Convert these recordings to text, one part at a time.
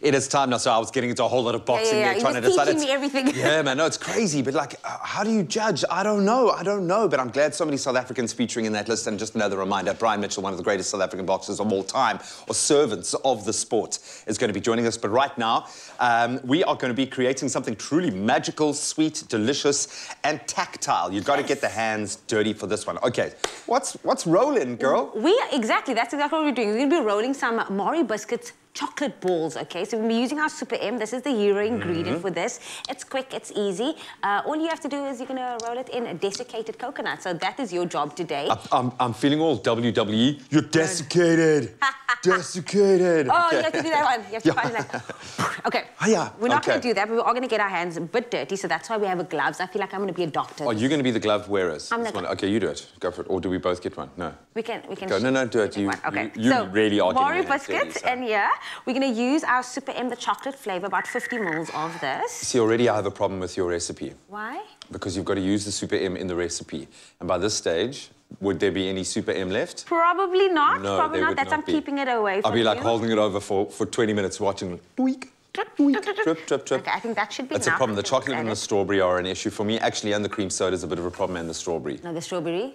It is time now, so I was getting into a whole lot of boxing there, trying to decide. Teaching me everything. Yeah, man, no, it's crazy, but like, how do you judge? I don't know, but I'm glad so many South Africans featuring in that list, and just another reminder, Brian Mitchell, one of the greatest South African boxers of all time, or servants of the sport, is going to be joining us. But right now, we are going to be creating something truly magical, sweet, delicious, and tactile. You've got to get the hands dirty for this one. Okay, what's rolling, girl? That's exactly what we're doing. We're going to be rolling some Mari Biscuits chocolate balls, okay? So we'll be using our Super M. This is the hero ingredient for this. It's quick, it's easy. All you have to do is you're gonna roll it in a desiccated coconut. So that is your job today. I'm feeling all WWE. You're desiccated. Desiccated. Oh, okay. You have to do that one. You have to find that. Okay. We're not gonna do that, but we are gonna get our hands a bit dirty, so that's why we have a gloves. I feel like I'm gonna be a doctor. Oh, you're gonna be the glove wearers. I'm the Okay, you do it. Go for it. Or do we both get one? No. We can. Go. No, do it. You really are getting Mari Biscuits, and yeah, we're gonna use our Super M, the chocolate flavor, about 50 mils of this. See, already I have a problem with your recipe. Why? Because you've got to use the Super M in the recipe. And by this stage, would there be any Super M left? Probably not. No, Probably not. That's I'm keeping it away from I'll be like holding it over for 20 minutes watching. Tweak. Trip. Okay, I think that should be That's a problem. The chocolate and the strawberry are an issue for me. Actually, and the cream soda is a bit of a problem, and the strawberry. No, the strawberry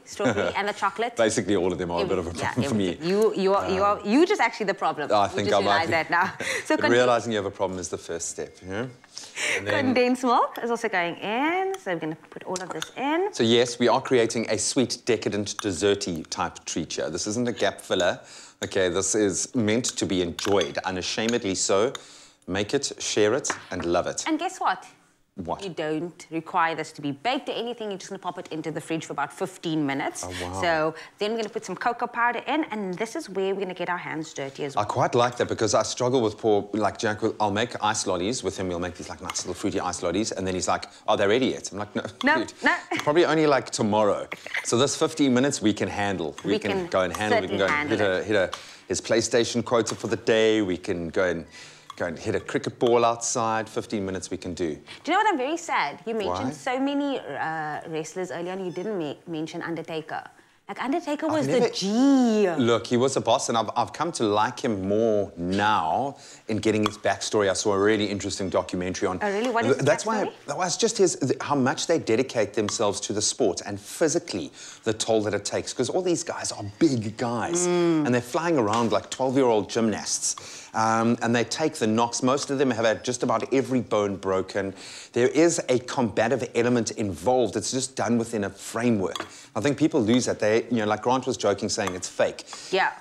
and the chocolate. Basically, all of them are a bit of a problem for me. You just actually the problem. I think I might realize that now. So realizing you have a problem is the first step. Yeah. Condensed milk is also going in, so we're going to put all of this in. So yes, we are creating a sweet, decadent, desserty type treat here. This isn't a gap filler. Okay, this is meant to be enjoyed, unashamedly so. Make it, share it, and love it. And guess what? What? You don't require this to be baked or anything. You're just going to pop it into the fridge for about 15 minutes. Oh, wow. So then we're going to put some cocoa powder in, and this is where we're going to get our hands dirty as well. I quite like that because I struggle with like Jack, I'll make ice lollies with him. We'll make these like nice little fruity ice lollies, and then he's like, "Are they ready yet?" I'm like, "No, dude, probably only like tomorrow." So this 15 minutes we can handle. We can go and handle. We can go and hit his PlayStation quota for the day. We can go and hit a cricket ball outside. 15 minutes we can do. Do you know what? I'm very sad. You mentioned so many wrestlers earlier, and you didn't mention Undertaker. Like, Undertaker was the G. Look, he was a boss, and I've come to like him more now in getting his backstory. I saw a really interesting documentary on... Oh, really? What is his backstory? It's just how much they dedicate themselves to the sport and physically the toll that it takes. Because all these guys are big guys, and they're flying around like 12-year-old gymnasts. And they take the knocks. Most of them have had just about every bone broken. There is a combative element involved. It's just done within a framework. I think people lose that. Like Grant was joking, saying it's fake. Yeah.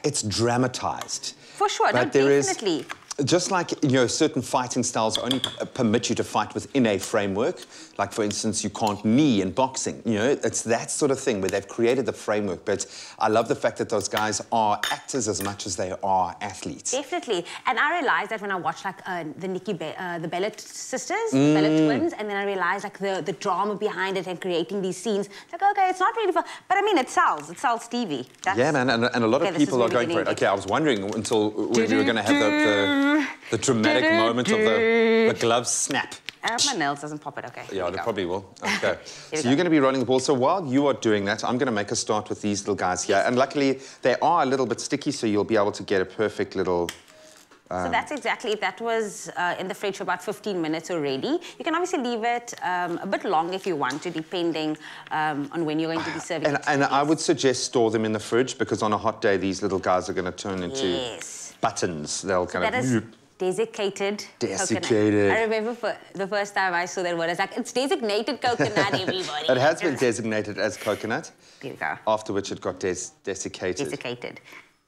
It's dramatized. For sure, no, definitely. Just like, certain fighting styles only permit you to fight within a framework. Like, for instance, you can't knee in boxing. It's that sort of thing where they've created the framework. But I love the fact that those guys are actors as much as they are athletes. Definitely. And I realized that when I watched, like, the Bella sisters, Bella twins, and then I realized, like, the drama behind it and creating these scenes. Like, okay, it's not really fun. But, I mean, it sells. It sells TV. Yeah, man, and a lot of people are going for it. Okay, I was wondering until we were going to have the dramatic moment of the glove snap. I hope my nails doesn't pop it, okay. Yeah, they probably will. Okay. So you're going to be rolling the ball. So while you are doing that, I'm going to make a start with these little guys here. And luckily, they are a little bit sticky, so you'll be able to get a perfect little... So that's exactly it. That was in the fridge for about 15 minutes already. You can obviously leave it a bit long if you want to, depending on when you're going to be serving it. And I would suggest store them in the fridge, because on a hot day, these little guys are going to turn into buttons. They'll kind of... Desiccated coconut. I remember the first time I saw that word, I was like, it's designated coconut, everybody. It has been designated as coconut. There you go. After which it got desiccated. Desiccated.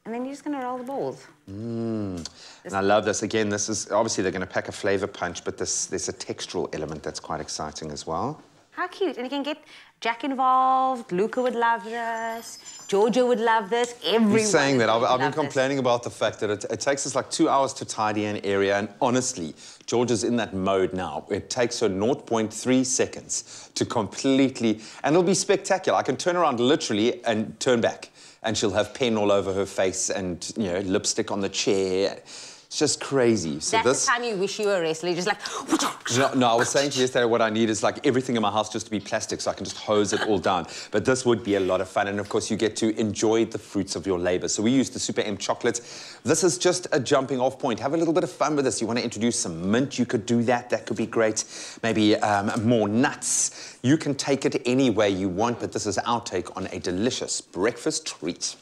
And then you're just going to roll the balls. And I love this. Again, this is... Obviously, they're going to pack a flavour punch, but there's a textural element that's quite exciting as well. How cute. And you can get Jack involved. Luca would love this. Georgia would love this. Everyone. He's saying that. I've been complaining about the fact that it takes us like 2 hours to tidy an area, and honestly, Georgia's in that mode now. It takes her 0.3 seconds to completely... And it'll be spectacular. I can turn around literally and turn back, and she'll have pen all over her face and, lipstick on the chair. It's just crazy. So That's the time you wish you were a wrestler. You're just like... No, I was saying to you yesterday what I need is like everything in my house just to be plastic so I can just hose it all down. But this would be a lot of fun. And of course, you get to enjoy the fruits of your labor. So we use the Super M chocolate. This is just a jumping off point. Have a little bit of fun with this. You want to introduce some mint, you could do that. That could be great. Maybe more nuts. You can take it any way you want, but this is our take on a delicious breakfast treat.